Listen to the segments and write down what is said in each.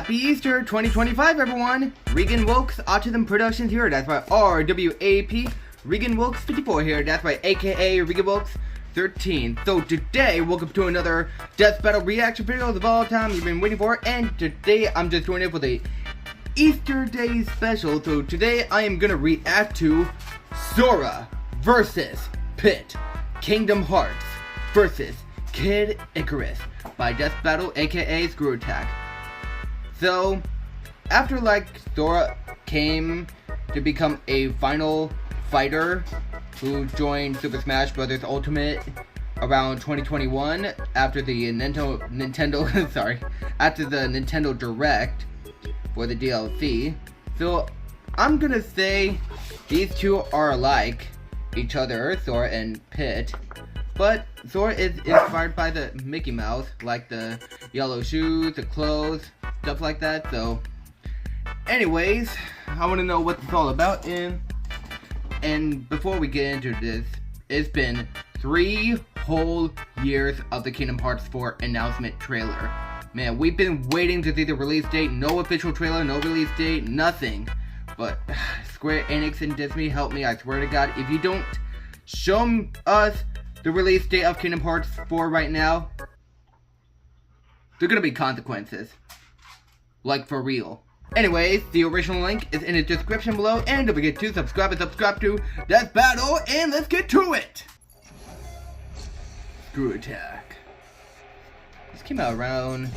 Happy Easter 2025, everyone! Regan Wilks, Autism Productions here, that's my RWAP. Regan Wilks 54 here, that's my AKA Regan Wilks 13. So today, welcome to another Death Battle reaction video of all time you've been waiting for. And today, I'm just doing it with a Easter Day special. So today, I am gonna react to Sora VS Pit, Kingdom Hearts vs. Kid Icarus by Death Battle, aka Screw Attack. So, after Sora came to become a final fighter who joined Super Smash Bros. Ultimate around 2021 after the Nintendo sorry, after the Nintendo Direct for the DLC. So, I'm gonna say these two are alike each other, Sora and Pit. But Sora is inspired by the Mickey Mouse, like the yellow shoes, the clothes, stuff like that. So, anyways, I want to know what it's all about. And before we get into this, it's been 3 whole years of the Kingdom Hearts 4 announcement trailer. Man, we've been waiting to see the release date. No official trailer, no release date, nothing. But Square Enix and Disney, help me, I swear to God. If you don't show us the release date of Kingdom Hearts 4 right now, there are gonna be consequences. Like, for real. Anyways, the original link is in the description below, and don't forget to subscribe to Death Battle, and let's get to it! Screw Attack. This came out around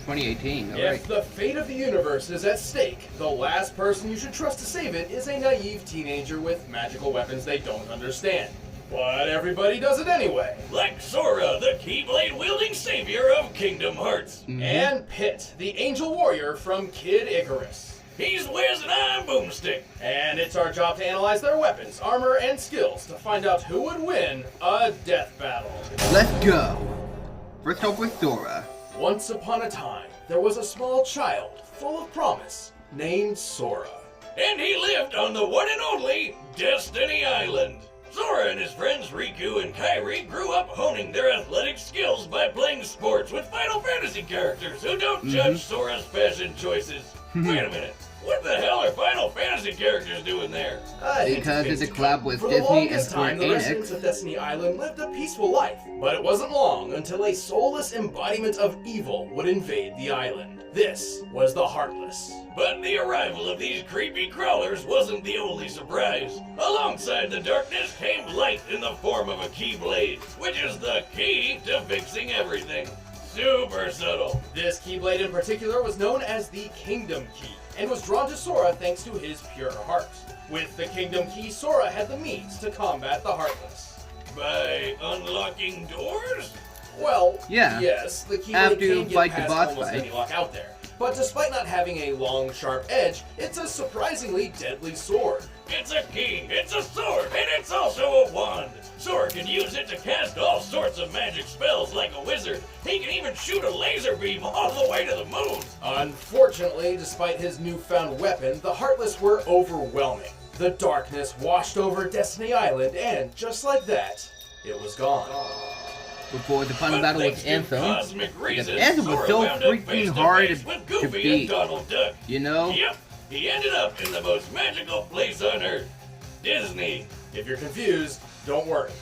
2018, alright. If the fate of the universe is at stake, the last person you should trust to save it is a naive teenager with magical weapons they don't understand. But everybody does it anyway. Like Sora, the Keyblade-wielding savior of Kingdom Hearts. And Pit, the angel warrior from Kid Icarus. He's Wiz and I'm Boomstick. And it's our job to analyze their weapons, armor, and skills to find out who would win a death battle. Let's go! First off with Sora. Once upon a time, there was a small child full of promise named Sora. And he lived on the one and only Destiny Island. Sora and his friends Riku and Kairi grew up honing their athletic skills by playing sports with Final Fantasy characters who don't judge Sora's fashion choices. Wait a minute, what the hell are Final Fantasy characters doing there? Because it's a collab with Disney and Square Enix. The residents of Destiny Island lived a peaceful life, but it wasn't long until a soulless embodiment of evil would invade the island. This was the Heartless. But the arrival of these creepy crawlers wasn't the only surprise. Alongside the darkness came light in the form of a Keyblade, which is the key to fixing everything. Super subtle. This Keyblade in particular was known as the Kingdom Key, and was drawn to Sora thanks to his pure heart. With the Kingdom Key, Sora had the means to combat the Heartless. By unlocking doors? Well, yeah. Yes, the Keyblade can get past boss almost fight. any lock out there. But despite not having a long, sharp edge, it's a surprisingly deadly sword. It's a key, it's a sword, and it's also a wand. Sora can use it to cast all sorts of magic spells like a wizard. He can even shoot a laser beam all the way to the moon. Unfortunately, despite his newfound weapon, the Heartless were overwhelming. The darkness washed over Destiny Island, and just like that, it was gone. Before the final battle with Anthem, because Anthem was Sora so wound up freaking face to hard face with to Goofy beat, and Donald Duck. you know? Yep, he ended up in the most magical place on Earth, Disney. If you're confused, don't worry.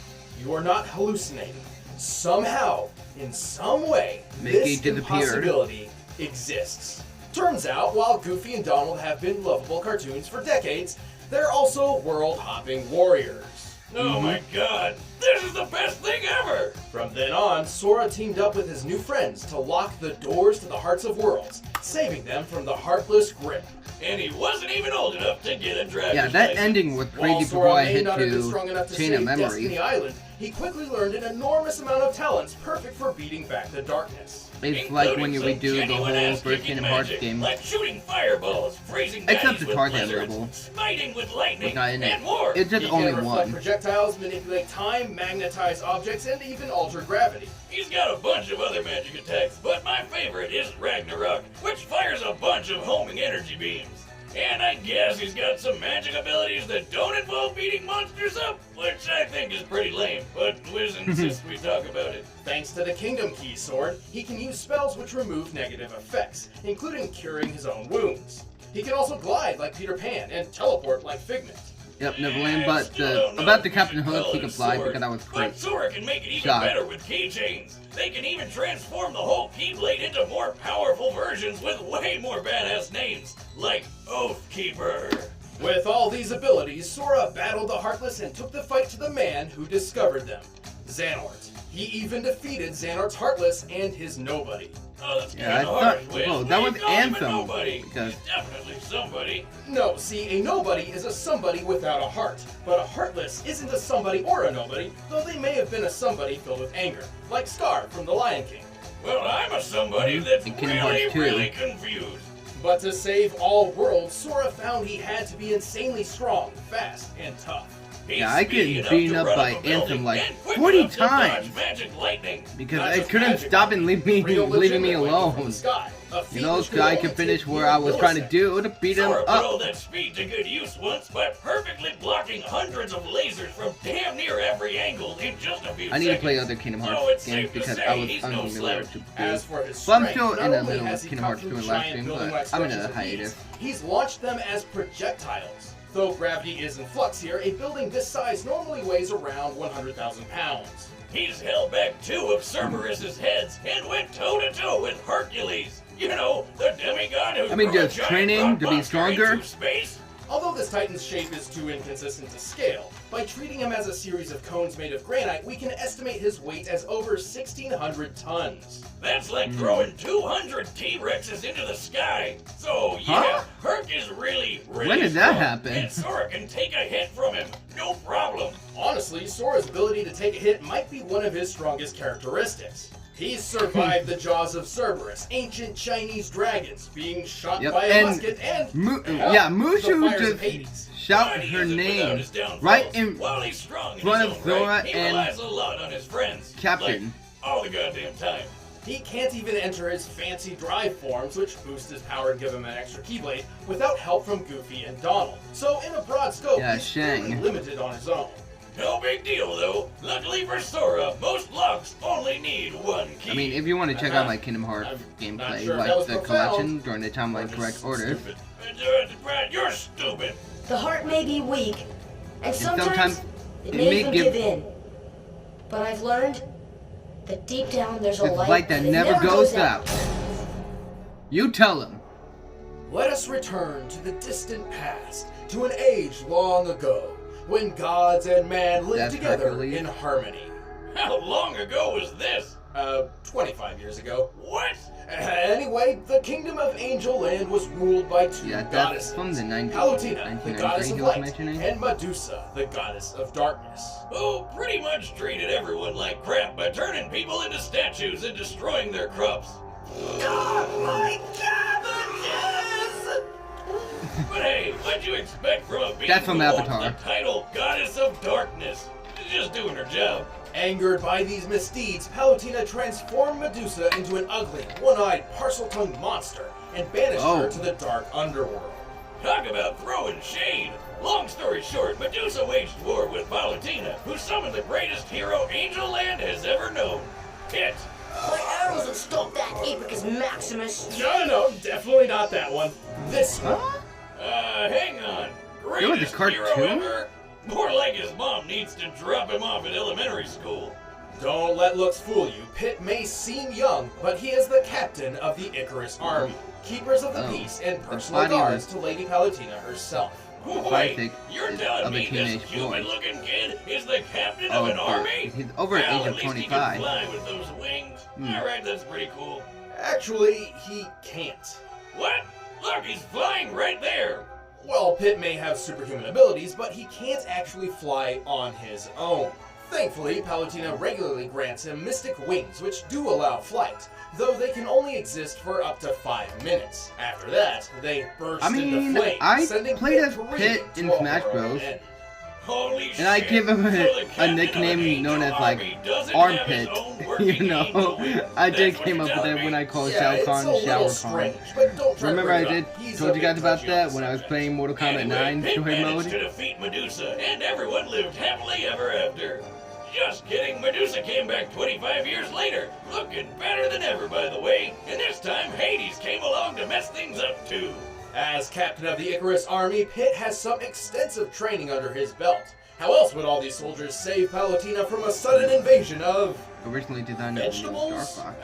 You are not hallucinating. Somehow, in some way, this impossibility exists. Turns out, while Goofy and Donald have been lovable cartoons for decades, they're also world-hopping warriors. Oh my god, this is the best thing ever! From then on, Sora teamed up with his new friends to lock the doors to the Hearts of Worlds, saving them from the Heartless grip. And he wasn't even old enough to get a driver's Yeah, that license. ending was While crazy Sora before I may hit not have been to strong enough to Chain of save Memories. Destiny Island, he quickly learned an enormous amount of talents perfect for beating back the darkness. It's like when you redo the whole first Kingdom Hearts game. Like shooting fireballs, freezing Except guys the with Tarzan blizzards, level. spiting with lightning, Not in it. and more. It's just He only can reflect one. projectiles, manipulate time, magnetize objects, and even alter gravity. He's got a bunch of other magic attacks, but my favorite is Ragnarok, which fires a bunch of homing energy beams. And I guess he's got some magic abilities that don't involve beating monsters up, which I think is pretty lame, but Wiz insists we talk about it. Thanks to the Kingdom Key sword, he can use spells which remove negative effects, including curing his own wounds. He can also glide like Peter Pan and teleport like Figment. Yep, Neverland, but about the Captain Hook, he can fly because that was great. But Sora can make it even better with keychains. They can even transform the whole Keyblade into more powerful versions with way more badass names, like Oathkeeper. With all these abilities, Sora battled the Heartless and took the fight to the man who discovered them, Xehanort. He even defeated Xehanort's Heartless and his Nobody. Oh, that's kind of hard, Wiz. Oh, that was Anthem. Nobody. He's definitely somebody. No, see, a nobody is a somebody without a heart. But a Heartless isn't a somebody or a nobody, though they may have been a somebody filled with anger, like Scar from The Lion King. Well, I'm a somebody that's really confused. But to save all worlds, Sora found he had to be insanely strong, fast, and tough. Yeah, I get beaten up by Anthem like 40 times because I couldn't stop and leaving me alone. You know, so I could finish where I was trying to do to beat him Sora put all up. that speed to good use once by perfectly blocking hundreds of lasers from damn near every angle in just a few seconds. I need to play other Kingdom Hearts games because I was unfamiliar to do. Well, I'm still in the middle of Kingdom Hearts 2 live stream, but I'm in a hiatus. He's launched them as projectiles. Though gravity is in flux here, a building this size normally weighs around 100,000 pounds. He's held back 2 of Cerberus's heads and went toe-to-toe with Hercules. You know, the demigod who just training to be stronger. Space. Although this Titan's shape is too inconsistent to scale, by treating him as a series of cones made of granite, we can estimate his weight as over 1,600 tons. That's like throwing 200 T-Rexes into the sky. So yeah, Herc is really when did that happen? And Sora can take a hit from him, no problem. Honestly, Sora's ability to take a hit might be one of his strongest characteristics. He's survived the jaws of Cerberus, ancient Chinese dragons, being shot by a musket, and Mushu just shout her name right in front of Sora and a lot on his friends, Captain. Like, all the goddamn time. He can't even enter his fancy drive forms, which boost his power and give him an extra Keyblade, without help from Goofy and Donald. So in a broad scope, he's really limited on his own. No big deal, though. Luckily for Sora, most locks only need 1 key. I mean, if you want to check out my Kingdom Hearts gameplay, like the collection during the timeline correct order. Brad, you're stupid. The heart may be weak, and sometimes it may even give in. But I've learned that deep down there's a light that never goes out. You tell him. Let us return to the distant past, to an age long ago, when gods and man lived together in harmony. How long ago was this? 25 years ago. What? Anyway, the kingdom of Angel Land was ruled by 2 goddesses. From the Palutena, the goddess of light, and Medusa, the goddess of darkness. Who pretty much treated everyone like crap by turning people into statues and destroying their crops. Oh my cabbages! But hey, what'd you expect from a being That's from Avatar. The title Goddess of Darkness? She's just doing her job. Angered by these misdeeds, Palutena transformed Medusa into an ugly, one-eyed, parcel-tongued monster and banished her to the dark underworld. Talk about throwing shade. Long story short, Medusa waged war with Palutena, who summoned the greatest hero Angel Land has ever known, Pit. My arrows will stop that Icarus Maximus. No, definitely not that one. This one. Hang on. Greatest hero ever? More like his mom needs to drop him off at elementary school. Don't let looks fool you. Pit may seem young, but he is the captain of the Icarus Army, keepers of the peace and personal guards to Lady Palutena herself. Wait, you're telling me this human-looking kid is the captain of an army? He's over at age of 25. He can fly with those wings. Alright, that's pretty cool. Actually, he can't. What? Look, he's flying right there. Well, Pit may have superhuman abilities, but he can't actually fly on his own. Thankfully, Palutena regularly grants him mystic wings, which do allow flight, though they can only exist for up to 5 minutes. After that, they burst into flames, I sending played as Pit Pit in Smash Bros. Holy shit. And I give him So the a captain of nickname an known as angel like army doesn't Armpit. have his own working You angel know, wing. I did That's what came you're up with telling it when me? I called Yeah, Shao it's Kahn a little Shower Kahn. strange, but don't try to Remember bring I it did up. He's told a you bit guys about touchy on that the when I was subject. playing Mortal Kombat Anyway, 9 Pit story managed mode? to defeat Medusa, and everyone lived happily ever after. Just kidding, Medusa came back 25 years later, looking better than ever, by the way, and this time Hades came along to mess things up too. As captain of the Icarus army, Pit has some extensive training under his belt. How else would all these soldiers save Palutena from a sudden invasion of Originally designed as Star vegetables? Fox.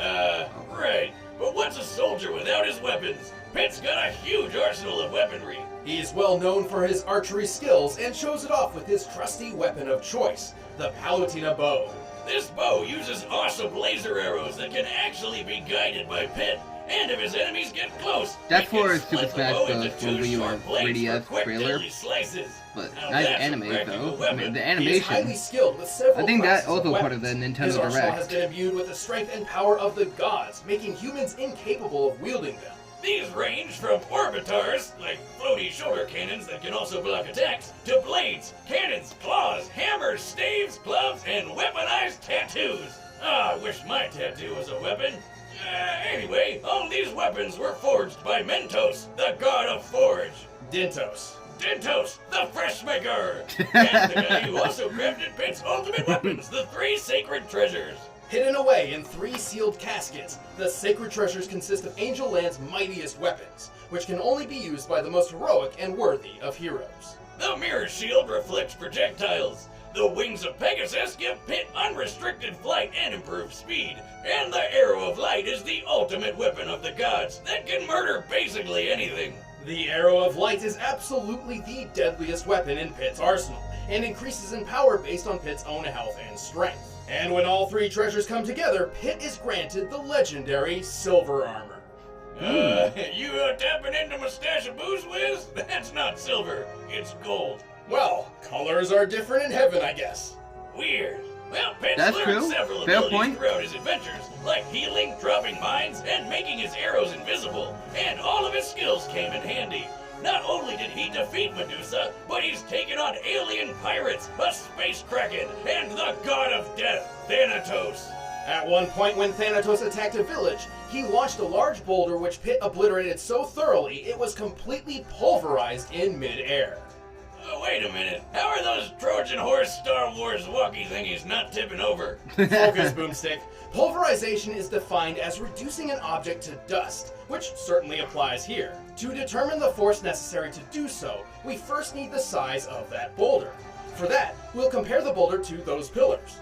Right. But what's a soldier without his weapons? Pit's got a huge arsenal of weaponry. He's well known for his archery skills and shows it off with his trusty weapon of choice, the Palutena bow. This bow uses awesome laser arrows that can actually be guided by Pit. And if his enemies get close, That's he can for split Super the Smash bow Bros. into for two Wii short or blades 3DS for quick, trailer. deadly slices. But Now not that's a anime practical though. I weapon. mean, the He is highly animation. skilled with several I think that classes of also part weapons. of the Nintendo His arsenal Direct. has been imbued with the strength and power of the gods, making humans incapable of wielding them. These range from orbitars, like floaty shoulder cannons that can also block attacks, to blades, cannons, claws, hammers, staves, gloves, and weaponized tattoos. Ah, I wish my tattoo was a weapon. Anyway, all these weapons were forged by Mentos, the god of forge. Dentos. Dentos, the fresh maker! And the guy who also crafted Pit's ultimate weapons, the three sacred treasures. Hidden away in 3 sealed caskets, the sacred treasures consist of Angel Land's mightiest weapons, which can only be used by the most heroic and worthy of heroes. The mirror shield reflects projectiles. The wings of Pegasus give Pit unrestricted flight and improved speed. And the arrow of light is the ultimate weapon of the gods that can murder basically anything. The Arrow of Light is absolutely the deadliest weapon in Pit's arsenal, and increases in power based on Pit's own health and strength. And when all 3 treasures come together, Pit is granted the legendary Silver Armor. You tapping into my stash of booze, Wiz? That's not silver, it's gold. Well, colors are different in heaven, I guess. Weird. Well, Pit's That's learned true. several Fair abilities point. throughout his adventures, like healing, dropping mines, and making his arrows invisible. And all of his skills came in handy. Not only did he defeat Medusa, but he's taken on alien pirates, a space kraken, and the god of death, Thanatos. At one point when Thanatos attacked a village, he launched a large boulder which Pit obliterated so thoroughly it was completely pulverized in mid-air. Wait a minute. How are those Trojan horse Star Wars walkie thingies not tipping over? Focus, Boomstick. Pulverization is defined as reducing an object to dust, which certainly applies here. To determine the force necessary to do so, we first need the size of that boulder. For that, we'll compare the boulder to those pillars.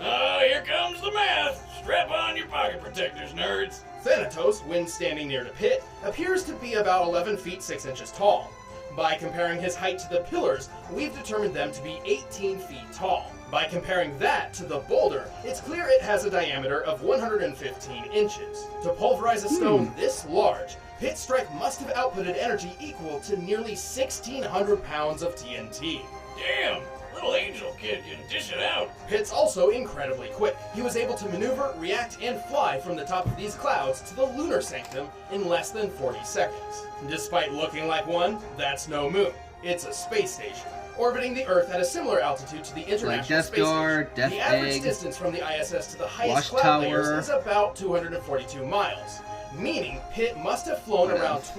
Oh, here comes the math. Strap on your pocket protectors, nerds. Thanatos, when standing near the pit, appears to be about 11 feet 6 inches tall. By comparing his height to the pillars, we've determined them to be 18 feet tall. By comparing that to the boulder, it's clear it has a diameter of 115 inches. To pulverize a stone this large, Pit's strike must have outputted energy equal to nearly 1,600 pounds of TNT. Damn, little angel kid can dish it out. Pit's also incredibly quick. He was able to maneuver, react, and fly from the top of these clouds to the lunar sanctum in less than 40 seconds. Despite looking like one, that's no moon. It's a space station, orbiting the Earth at a similar altitude to the International Death Space Star, Station. Death The average Egg, distance from the ISS to the highest Watch cloud Tower. layers is about 242 miles, meaning Pit must have flown What around else?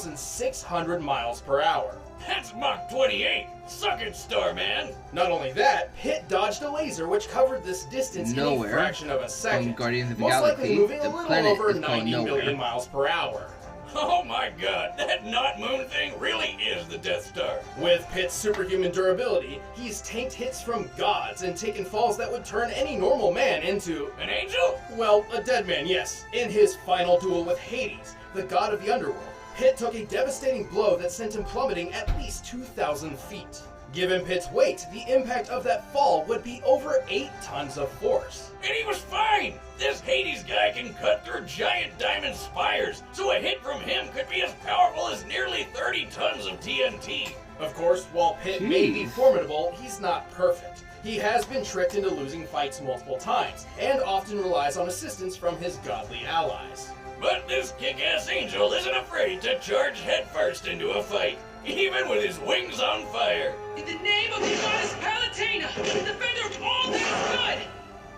21,600 miles per hour. That's Mach 28. Suck it, Starman. Not only that, Pit dodged a laser which covered this distance in a Nowhere. fraction of a second, From Guardians of the most Galaxy, likely moving the a little planet over is called 90 Nowhere. million miles per hour. Oh my god, that not moon thing really is the Death Star. With Pit's superhuman durability, he's tanked hits from gods and taken falls that would turn any normal man into, An angel? well, a dead man, yes. In his final duel with Hades, the god of the underworld, Pit took a devastating blow that sent him plummeting at least 2,000 feet. Given Pit's weight, the impact of that fall would be over 8 tons of force. And he was fine! This Hades guy can cut through giant diamond spires, so a hit from him could be as powerful as nearly 30 tons of TNT. Of course, while Pit may be Jeez. formidable, he's not perfect. He has been tricked into losing fights multiple times, and often relies on assistance from his godly allies. But this kick-ass angel isn't afraid to charge headfirst into a fight. even with his wings on fire. In the name of the goddess Palutena, defender of all that is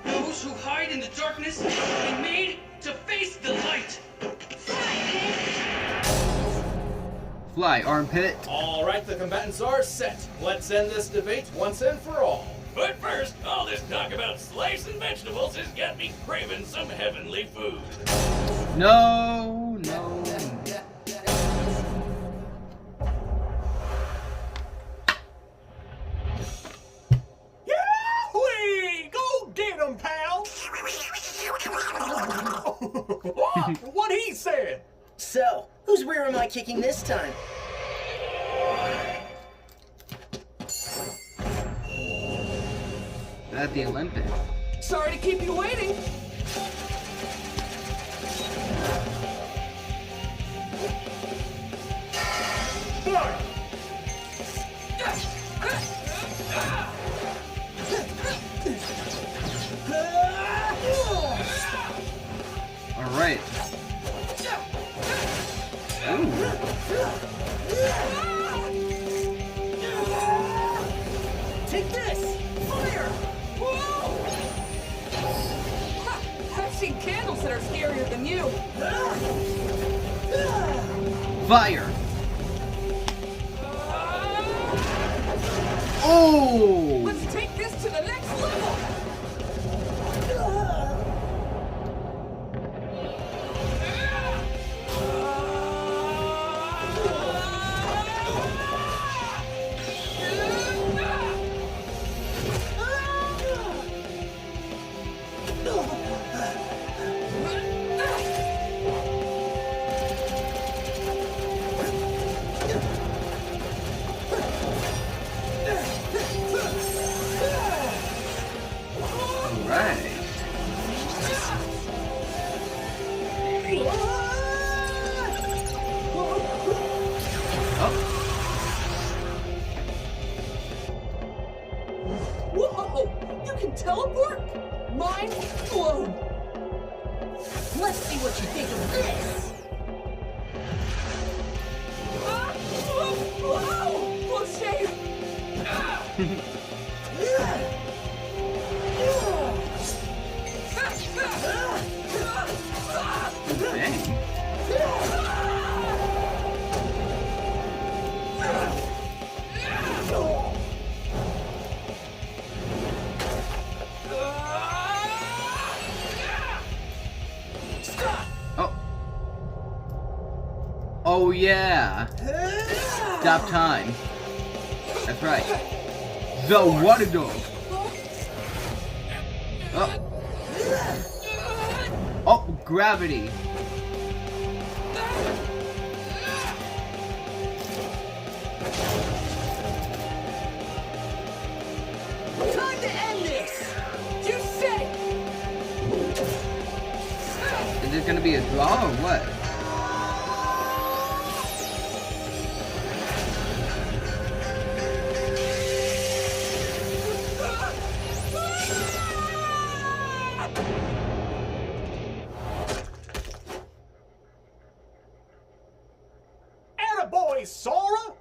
good, those who hide in the darkness will be made to face the light. Fly, armpit. Alright, the combatants are set. Let's end this debate once and for all. But first, all this talk about slicing vegetables has got me craving some heavenly food. No. Yahweh! Go get 'em, pal! What he said! So, whose rear am I kicking this time? At the Olympics. Sorry to keep you waiting. All right. Take this! Fire! I've seen candles that are scarier than you. Fire. Oh! Let's take this to the next level! Whoa! You can teleport? Mind blown! Let's see what you think of this! Whoa! Close shave! Oh yeah. Stop time. That's right. The water dog. Oh, gravity. Time to end this! You said it! Is it gonna be a draw or what? Attaboy, Sora!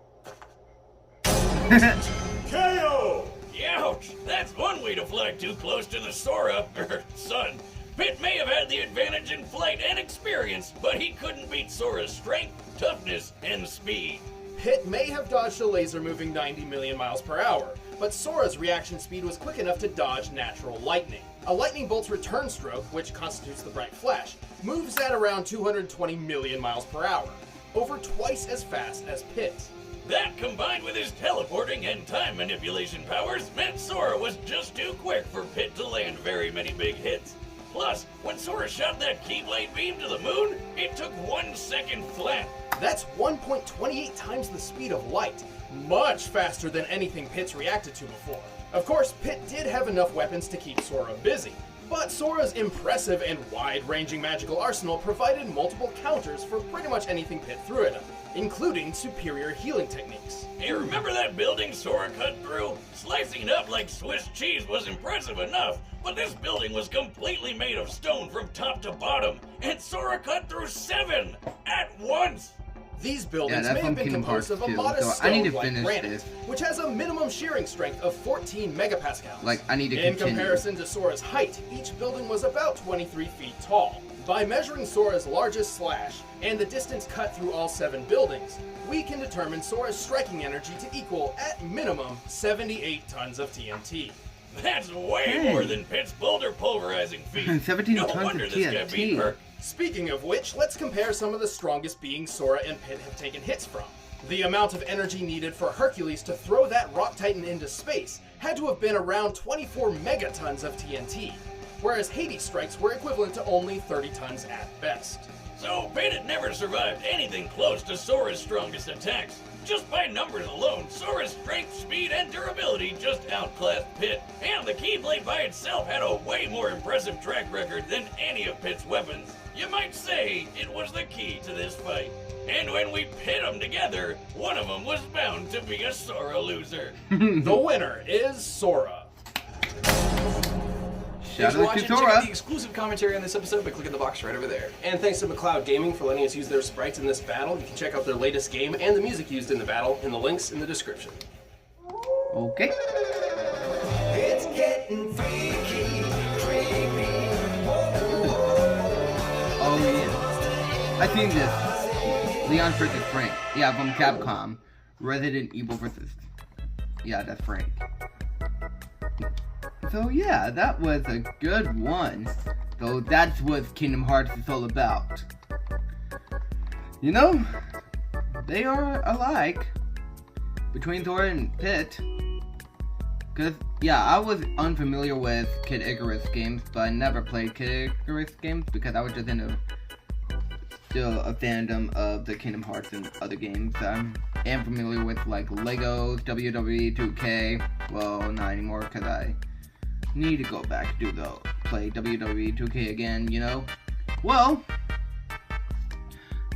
KO! Ouch! That's one way to fly too close to the Sora, sun. Pit may have had the advantage in flight and experience, but he couldn't beat Sora's strength, toughness, and speed. Pit may have dodged a laser moving 90 million miles per hour, but Sora's reaction speed was quick enough to dodge natural lightning. A lightning bolt's return stroke, which constitutes the bright flash, moves at around 220 million miles per hour, over twice as fast as Pit's. That, combined with his teleporting and time manipulation powers, meant Sora was just too quick for Pit to land very many big hits. Plus, when Sora shot that Keyblade beam to the moon, it took 1 second flat. That's 1.28 times the speed of light, much faster than anything Pit's reacted to before. Of course, Pit did have enough weapons to keep Sora busy, but Sora's impressive and wide-ranging magical arsenal provided multiple counters for pretty much anything Pit threw at him, including superior healing techniques. Hey, remember that building Sora cut through? Slicing it up like Swiss cheese was impressive enough, but this building was completely made of stone from top to bottom, and Sora cut through 7 at once! These buildings may have been composed of a modest stone like granite, which has a minimum shearing strength of 14 megapascals. Like, I need to In comparison to Sora's height, each building was about 23 feet tall. By measuring Sora's largest slash and the distance cut through all 7 buildings, we can determine Sora's striking energy to equal, at minimum, 78 tons of TNT. That's way more than Pit's boulder pulverizing feat. 17 no tons wonder of this guy beat Perk. Speaking of which, let's compare some of the strongest beings Sora and Pit have taken hits from. The amount of energy needed for Hercules to throw that rock titan into space had to have been around 24 megatons of TNT, whereas Hades strikes were equivalent to only 30 tons at best. So Pit had never survived anything close to Sora's strongest attacks. Just by numbers alone, Sora's strength, speed, and durability just outclassed Pit, and the Keyblade by itself had a way more impressive track record than any of Pit's weapons. You might say it was the key to this fight. And when we pit them together, one of them was bound to be a Sora loser. The winner is Sora. Thanks for watching. Check out the exclusive commentary on this episode by clicking the box right over there. And thanks to McLeod Gaming for letting us use their sprites in this battle. You can check out their latest game and the music used in the battle in the links in the description. Okay. It's getting freaky, creepy. Oh yeah. I seen this. Leon vs. Frank. Yeah, from Capcom. Resident Evil vs. Yeah, that's Frank. So yeah, that was a good one. So that's what Kingdom Hearts is all about. You know, they are alike between Sora and Pit. Cause yeah, I was unfamiliar with Kid Icarus games, but I never played Kid Icarus games because I was just still a fandom of the Kingdom Hearts and other games. I am familiar with like Legos, WWE 2K. Well, not anymore because I need to go back to play WWE 2K again, you know? Well,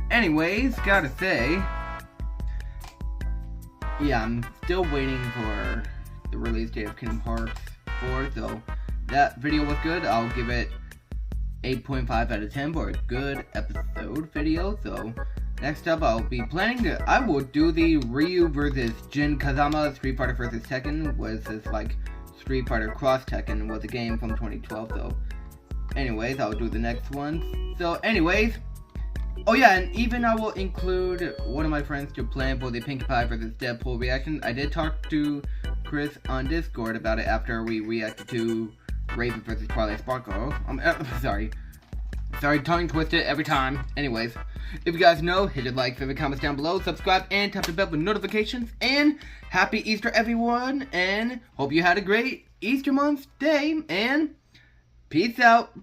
anyways, gotta say, yeah, I'm still waiting for the release date of Kingdom Hearts 4, so that video was good. I'll give it 8.5 out of 10 for a good episode video. So next up, I will do the Ryu vs. Jin Kazama Street Fighter vs. Tekken, was this like Street Fighter Cross Tekken, was a game from 2012. So anyways, I'll do the next one. So anyways, oh yeah, and even I will include one of my friends to plan for the Pinkie Pie vs. Deadpool reaction. I did talk to Chris on Discord about it after we reacted to Raven vs. Twilight Sparkle. Sorry, tongue twisted every time. Anyways, if you guys know, hit a like, favorite, comments down below, subscribe, and tap the bell for notifications. And happy Easter, everyone, and hope you had a great Easter month day, and peace out.